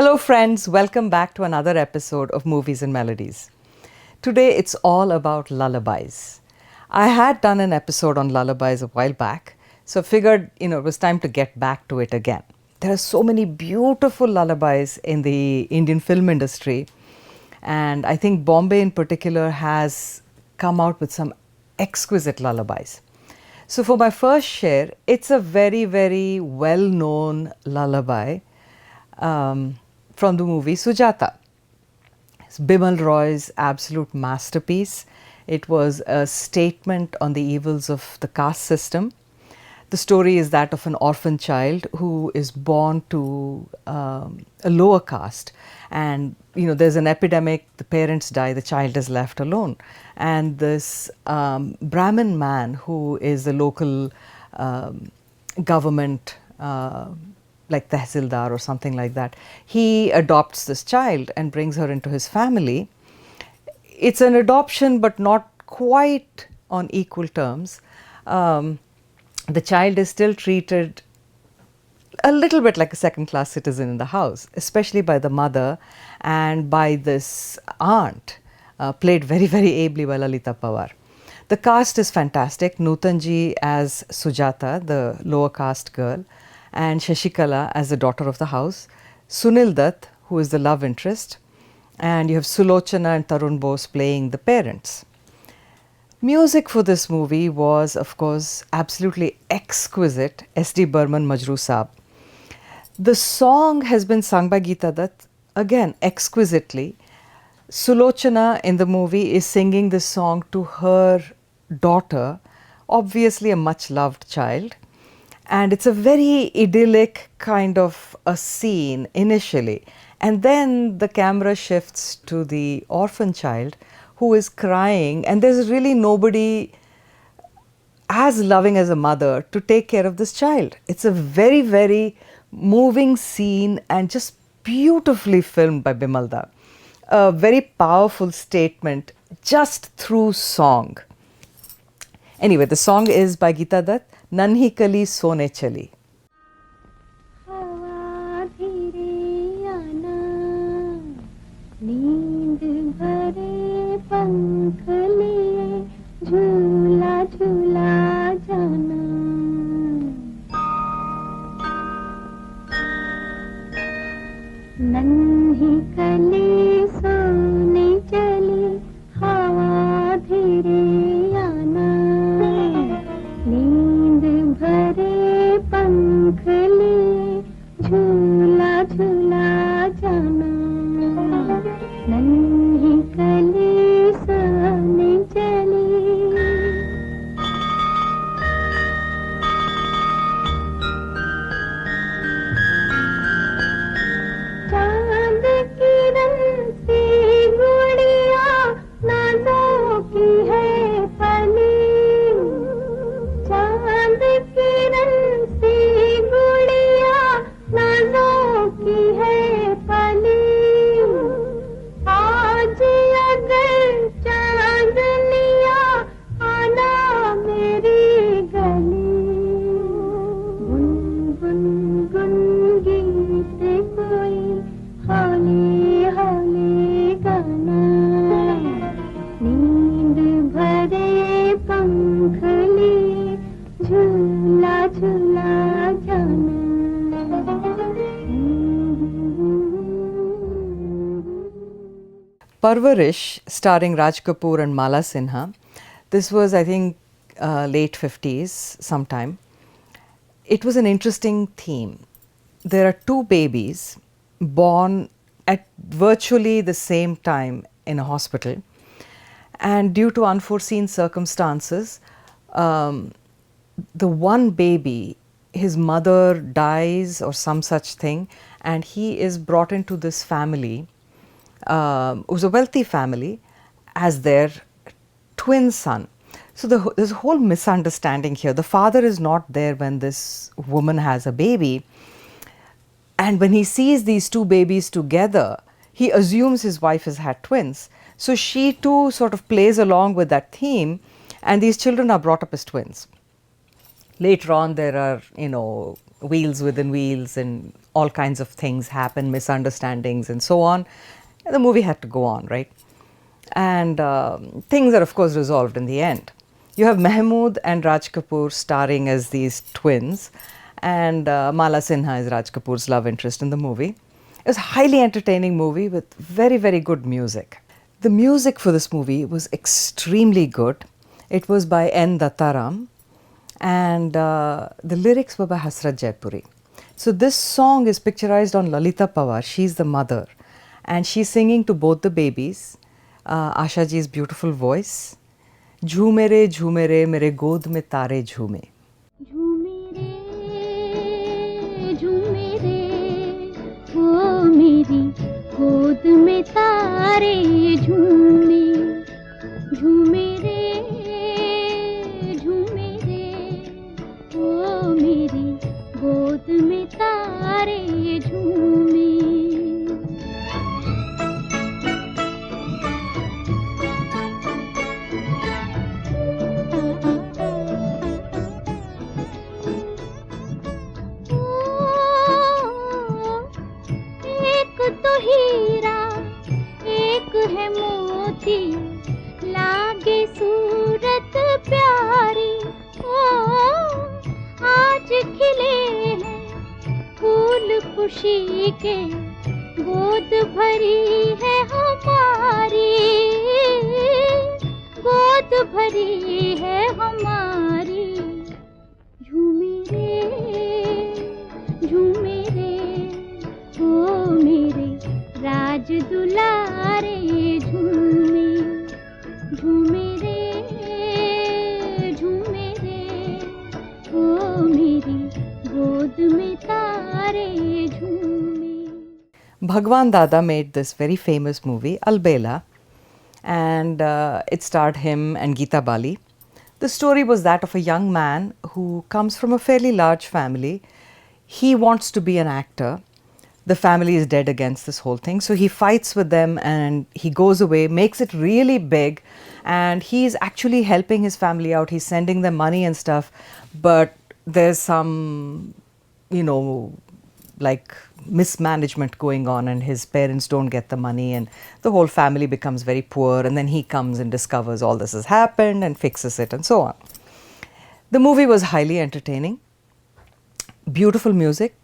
Hello friends, welcome back to another episode of Movies and Melodies. Today it's all about lullabies. I had done an episode on lullabies a while back, so I figured, it was time to get back to it again. There are so many beautiful lullabies in the Indian film industry, and I think Bombay in particular has come out with some exquisite lullabies. So for my first share, it's a very, very well-known lullaby from the movie Sujata. It's Bimal Roy's absolute masterpiece. It was a statement on the evils of the caste system. The story is that of an orphan child who is born to a lower caste, and there's an epidemic, the parents die, the child is left alone, and this Brahmin man who is the local government, like Tehsildar or something like that, he adopts this child and brings her into his family. It's an adoption but not quite on equal terms. The child is still treated a little bit like a second-class citizen in the house, especially by the mother and by this aunt, played very, very ably by Lalita Pawar. The cast is fantastic. Nutanji as Sujata, the lower caste girl, and Shashikala as the daughter of the house, Sunil Dutt, who is the love interest, and you have Sulochana and Tarun Bose playing the parents. Music for this movie was, of course, absolutely exquisite. S.D. Burman, Majroo Saab. The song has been sung by Geeta Dutt, again exquisitely. Sulochana in the movie is singing this song to her daughter, obviously a much loved child. And it's a very idyllic kind of a scene initially. And then the camera shifts to the orphan child who is crying, and there's really nobody as loving as a mother to take care of this child. It's a very, very moving scene and just beautifully filmed by Bimal Dutt. A very powerful statement just through song. Anyway, the song is by Geeta Dutt, Nanhi Kali Sone Chali. पंख लिए झूला झूला जाना नन्ही कली सोने चली हवा धीरे आना नींद भरे पंख लिए झूला झूला जाना नन्ही कली Parvarish, starring Raj Kapoor and Mala Sinha. This was, I think, late 50s sometime. It was an interesting theme. There are two babies born at virtually the same time in a hospital, and due to unforeseen circumstances, the one baby, his mother dies or some such thing, and he is brought into this family. It was a wealthy family as their twin son. So there's a whole misunderstanding here. The father is not there when this woman has a baby, and when he sees these two babies together, he assumes his wife has had twins. So she too sort of plays along with that theme, and these children are brought up as twins. Later on there are, wheels within wheels and all kinds of things happen, misunderstandings and so on. And the movie had to go on, right? And things are of course resolved in the end. You have Mahmood and Raj Kapoor starring as these twins, and Mala Sinha is Raj Kapoor's love interest in the movie. It was a highly entertaining movie with very, very good music. The music for this movie was extremely good. It was by N. Dattaram, and the lyrics were by Hasrat Jaipuri. So this song is picturized on Lalita Pawar. She's the mother, and she's singing to both the babies. Asha ji's beautiful voice. झूमे रे मेरे गोद में तारे झूमे. झूमे रे ओ मेरी गोद में तारे झूमे. झूमे रे ओ मेरी गोद में तारे झूमे. तो हीरा एक है मोती लागे सूरत प्यारी. ओ आज खिले हैं फूल खुशी के गोद भरी है हमारी. गोद भरी है हमारी. झूमे रे ओ मेरे राज दुलारे झूमे. झूमे रे ओ मेरी गोद में तारे झूमे. Bhagwan Dada made this very famous movie, Albela, and it starred him and Geeta Bali. The story was that of a young man who comes from a fairly large family. He wants to be an actor. The family is dead against this whole thing, so he fights with them and he goes away, makes it really big, and he's actually helping his family out. He's sending them money and stuff, but there's some, like mismanagement going on, and his parents don't get the money, and the whole family becomes very poor, and then he comes and discovers all this has happened and fixes it and so on. The movie was highly entertaining, beautiful music,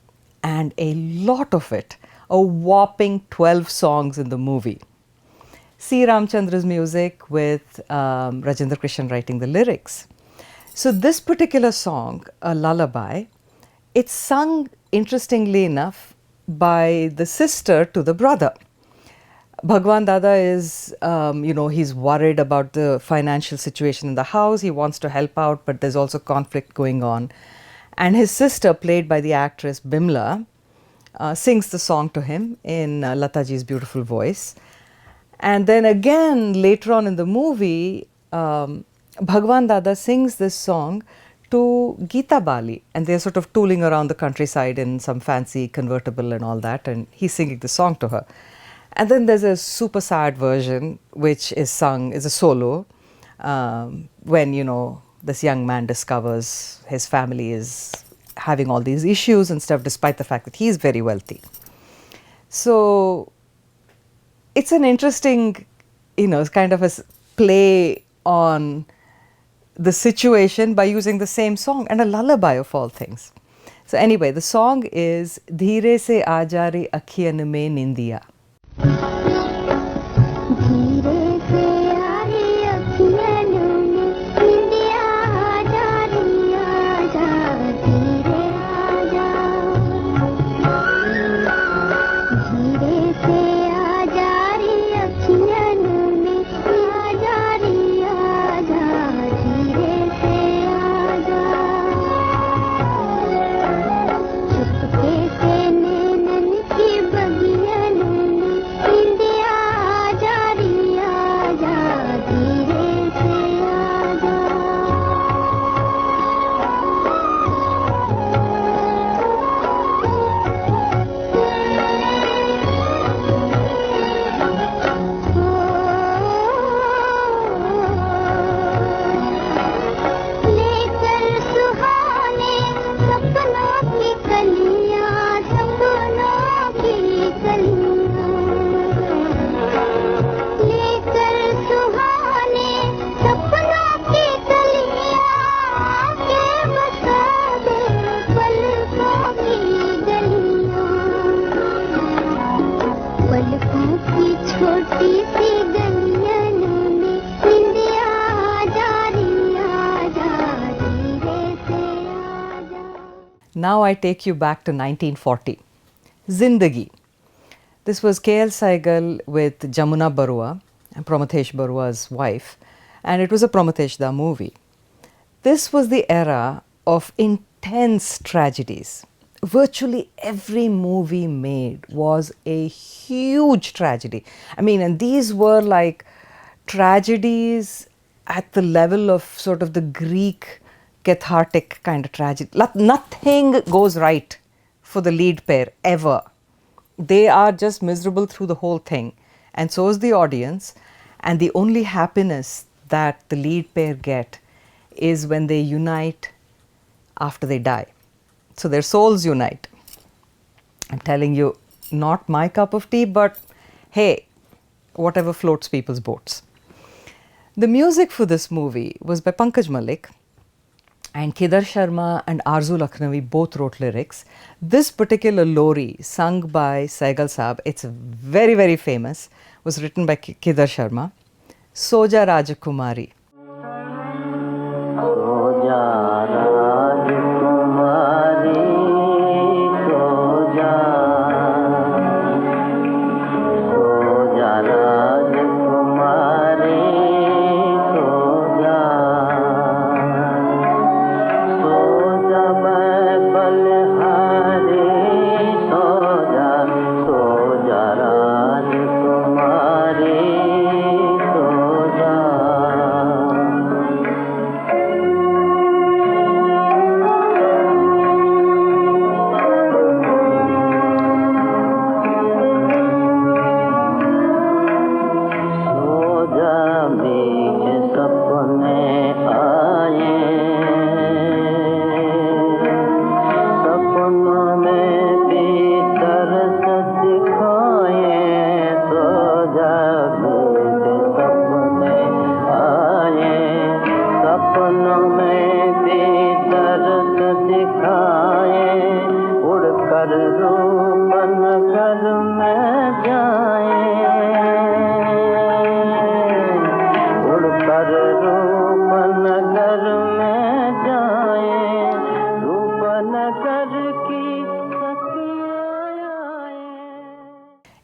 and a lot of it, a whopping 12 songs in the movie. C. Ramchandra's music with Rajendra Krishan writing the lyrics. So this particular song, a lullaby, it's sung, interestingly enough, by the sister to the brother. Bhagwan Dada is, he's worried about the financial situation in the house. He wants to help out, but there's also conflict going on. And his sister, played by the actress Bimla, sings the song to him in Lataji's beautiful voice. And then again, later on in the movie, Bhagwan Dada sings this song to Geeta Bali, and they're sort of tooling around the countryside in some fancy convertible and all that, and he's singing the song to her. And then there's a super sad version which is sung, is a solo, when, this young man discovers his family is having all these issues and stuff, despite the fact that he's very wealthy. So it's an interesting, it's kind of a play on the situation by using the same song, and a lullaby of all things. So anyway, the song is Dheere se aajari akhiyan mein nindiya. India Now I take you back to 1940. Zindagi. This was K.L. Saigal with Jamuna Barua, Promethesh Barua's wife, and it was a Promethesh Da movie. This was the era of intense tragedies. Virtually every movie made was a huge tragedy. I mean, and these were like tragedies at the level of sort of the Greek cathartic kind of tragedy. Nothing goes right for the lead pair ever. They are just miserable through the whole thing, and so is the audience. And the only happiness that the lead pair get is when they unite after they die. So their souls unite. I'm telling you, not my cup of tea, but hey, whatever floats people's boats. The music for this movie was by Pankaj Malik, and Kedar Sharma and Arzu Lakhnavi both wrote lyrics. This particular Lori, sung by Saigal Saab, it's very, very famous, was written by Kedar Sharma. Soja Rajakumari.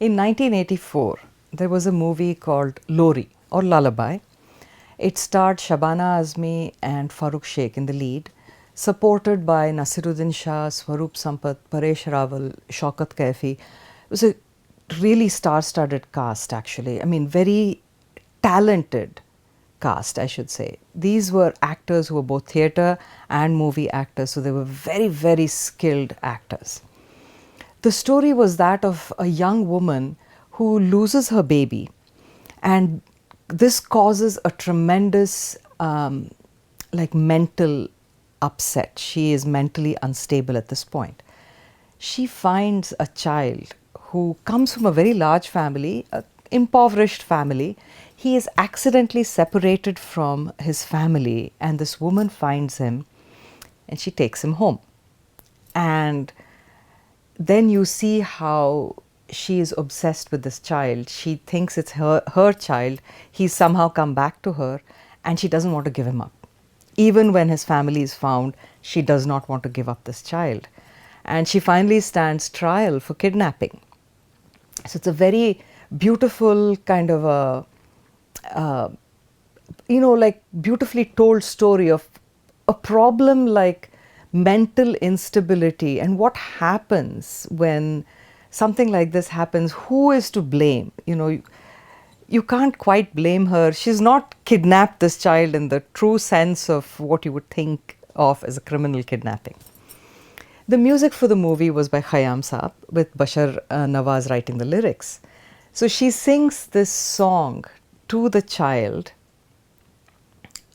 In 1984, there was a movie called Lori or Lullaby. It starred Shabana Azmi and Farooq Sheikh in the lead, supported by Nasiruddin Shah, Swaroop Sampath, Paresh Rawal, Shaukat Kaifi. It was a really star-studded cast, actually. I mean, very talented cast, I should say. These were actors who were both theatre and movie actors, so they were very, very skilled actors. The story was that of a young woman who loses her baby, and this causes a tremendous mental upset. She is mentally unstable at this point. She finds a child who comes from a very large family, an impoverished family. He is accidentally separated from his family, and this woman finds him and she takes him home. And then you see how she is obsessed with this child. She thinks it's her child. He's somehow come back to her, and she doesn't want to give him up. Even when his family is found, she does not want to give up this child. And she finally stands trial for kidnapping. So it's a very beautiful kind of a, beautifully told story of a problem like mental instability and what happens when something like this happens. Who is to blame? You can't quite blame her. She's not kidnapped this child in the true sense of what you would think of as a criminal kidnapping. The music for the movie was by Khayyam Saab, with Bashar Nawaz writing the lyrics. So she sings this song to the child,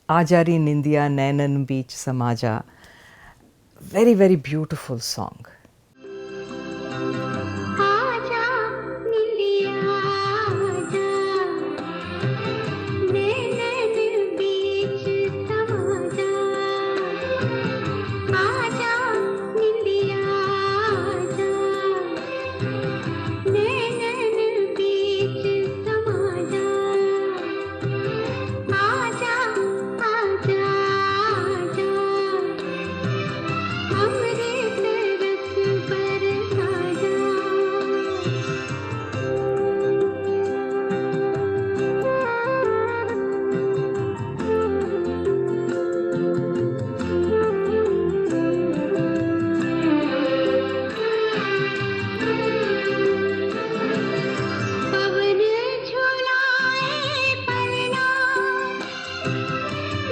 Ajari Nindiya Nainan Beach Samaja. Very, very beautiful song. Amrit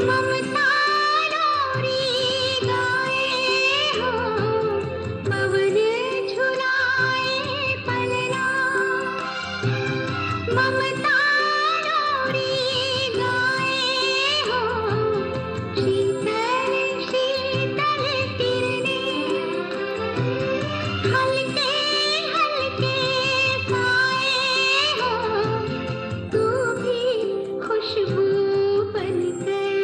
ममता लोरी गाए हो पवन झुलाए पलना ममता लोरी गाए हो शीतल शीतल किरणें हल्के हल्के साए हो तू भी खुशबू बनकर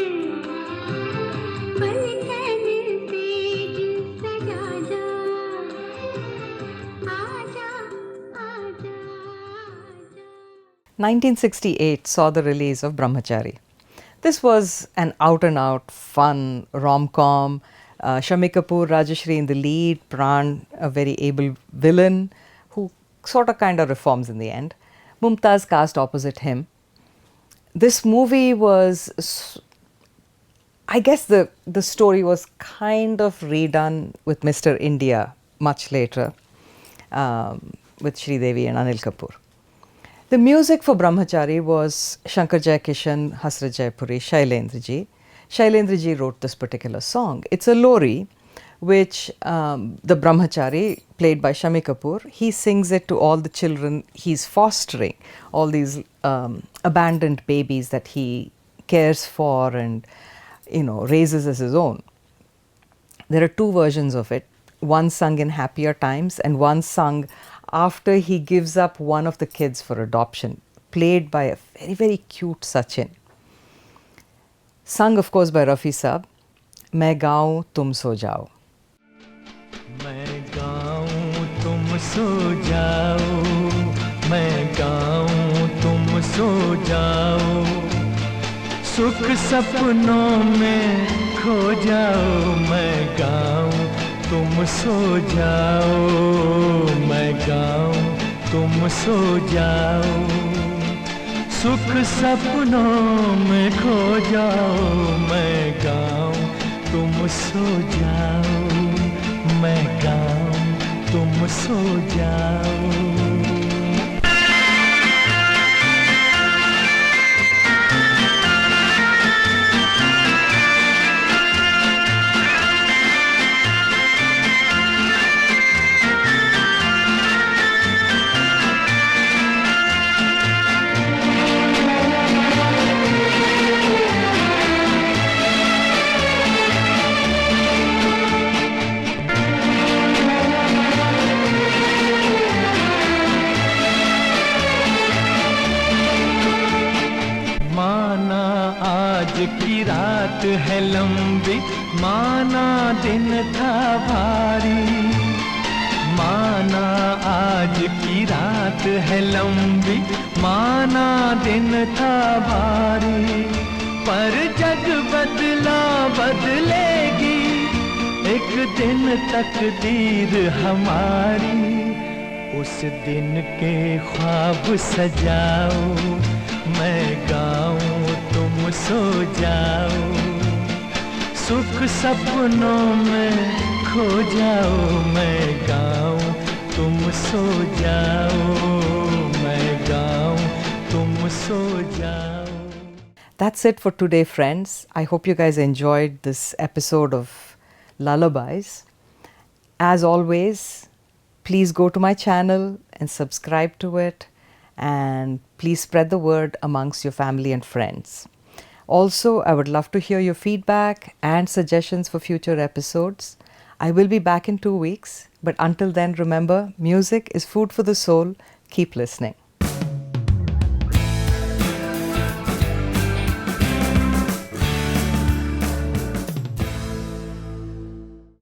पलकन तेज सजा जा आजा आजा आजा 1968 saw the release of Brahmachari. This was an out and out fun rom-com. Shami Kapoor, Rajashri in the lead, Pran, a very able villain who sort of kind of reforms in the end. Mumtaz cast opposite him. This movie was, I guess the story was kind of redone with Mr. India much later with Sridevi and Anil Kapoor. The music for Brahmachari was Shankar Jaikishan, Hasrat Jaipuri, Shailendraji. Shailendraji wrote this particular song. It's a lori which the Brahmachari, played by Shami Kapoor, he sings it to all the children he's fostering, all these abandoned babies that he cares for and raises as his own. There are two versions of it, one sung in happier times and one sung after he gives up one of the kids for adoption, played by a very, very cute Sachin. Sung, of course, by Rafi Saab, Main gaun tum so jao. मैं गाऊं तुम सो जाओ मैं गाऊं तुम सो जाओ सुख सपनों में खो जाओ मैं गाऊं तुम सो जाओ मैं गाऊं तुम सो जाओ सुख सपनों में खो जाओ मैं गाऊं तुम सो जाओ मैं गाऊं तुम सो जाओ की रात है लंबी माना दिन था भारी माना आज की रात है लंबी माना दिन था भारी पर जग बदला बदलेगी एक दिन तकदीर हमारी उस दिन के ख्वाब सजाओ मैं गाऊं तुम सो जाओ सुख सपनों में खो जाओ मैं गाऊं तुम सो जाओ मैं गाऊं तुम सो जाओ. That's it for today, friends. I hope you guys enjoyed this episode of Lullabies. As always, please go to my channel and subscribe to it. And please spread the word amongst your family and friends. Also, I would love to hear your feedback and suggestions for future episodes. I will be back in 2 weeks, but until then, remember, music is food for the soul. Keep listening.